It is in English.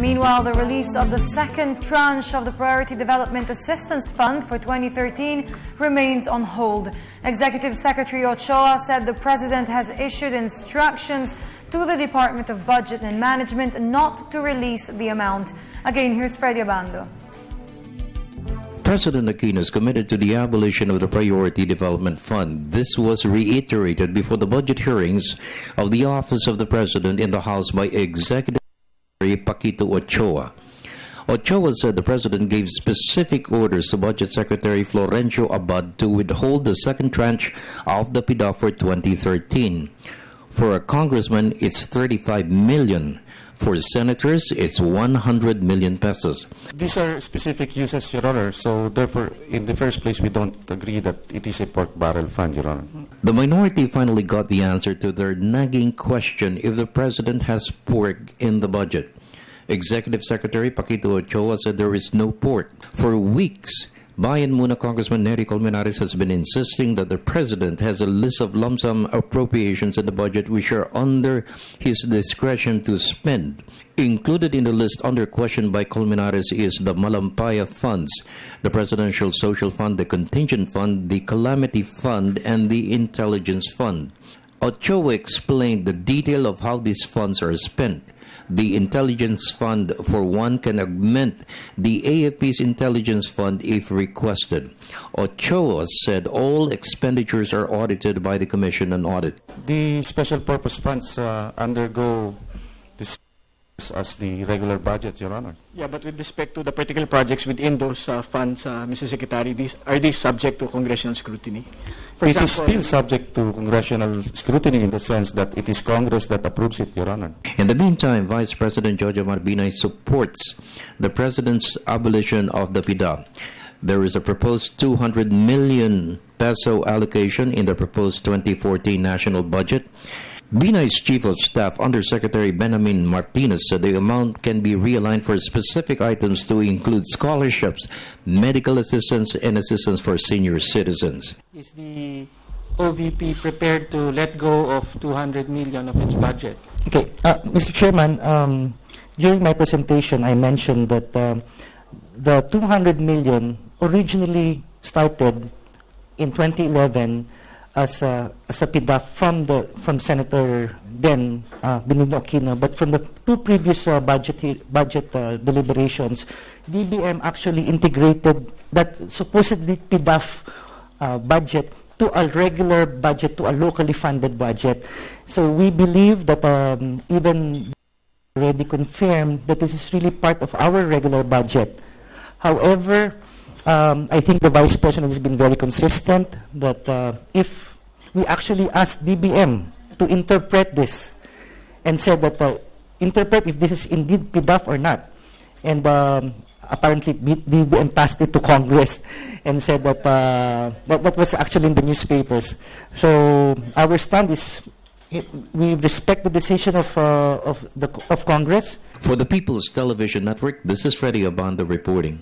Meanwhile, the release of the second tranche of the Priority Development Assistance Fund for 2013 remains on hold. Executive Secretary Ochoa said the President has issued instructions to the Department of Budget and Management not to release the amount. Again, here's Freddie Abando. President Aquino is committed to the abolition of the Priority Development Fund. This was reiterated before the budget hearings of the Office of the President in the House by Executive Secretary Paquito Ochoa. Ochoa said the President gave specific orders to Budget Secretary Florencio Abando to withhold the second tranche of the PDAF for 2013. For a congressman, it's 35 million. For senators, it's 100 million pesos. These are specific uses, Your Honor, so therefore, in the first place, we don't agree that it is a pork barrel fund, Your Honor. The minority finally got the answer to their nagging question if the President has pork in the budget. Executive Secretary Paquito Ochoa said there is no pork. For weeks, Bayan Muna Congressman Nery Colmenares has been insisting that the President has a list of lump sum appropriations in the budget which are under his discretion to spend. Included in the list under question by Colmenares is the Malampaya funds, the Presidential Social Fund, the Contingent Fund, the Calamity Fund, and the Intelligence Fund. Ochoa explained the detail of how these funds are spent. The Intelligence Fund, for one, can augment the AFP's Intelligence Fund if requested. Ochoa said all expenditures are audited by the Commission on Audit. The special purpose funds undergo this as the regular budget, Your Honor. Yeah, but with respect to the particular projects within those funds, Mr. Secretary, are these subject to congressional scrutiny? For it example, is still subject to congressional scrutiny in the sense that it is Congress that approves it, Your Honor. In the meantime, Vice President Jojo Marbinay supports the President's abolition of the PDAF. There is a proposed 200 million peso allocation in the proposed 2014 national budget. Binay's Chief of Staff, Undersecretary Benjamin Martinez, said the amount can be realigned for specific items to include scholarships, medical assistance, and assistance for senior citizens. Is the OVP prepared to let go of 200 million of its budget? Okay, Mr. Chairman, during my presentation, I mentioned that the 200 million originally started in 2011 as a PDAF from Senator then Benigno Aquino, but from the two previous budget deliberations, DBM actually integrated that supposedly PDAF budget to a regular budget, to a locally funded budget. So we believe that even already confirmed that this is really part of our regular budget. However, I think the Vice President has been very consistent that if we actually asked DBM to interpret this and said that interpret if this is indeed PDAF or not, and apparently DBM passed it to Congress and said that that was actually in the newspapers. So our stand is we respect the decision of Congress. For the People's Television Network, this is Freddie Abando reporting.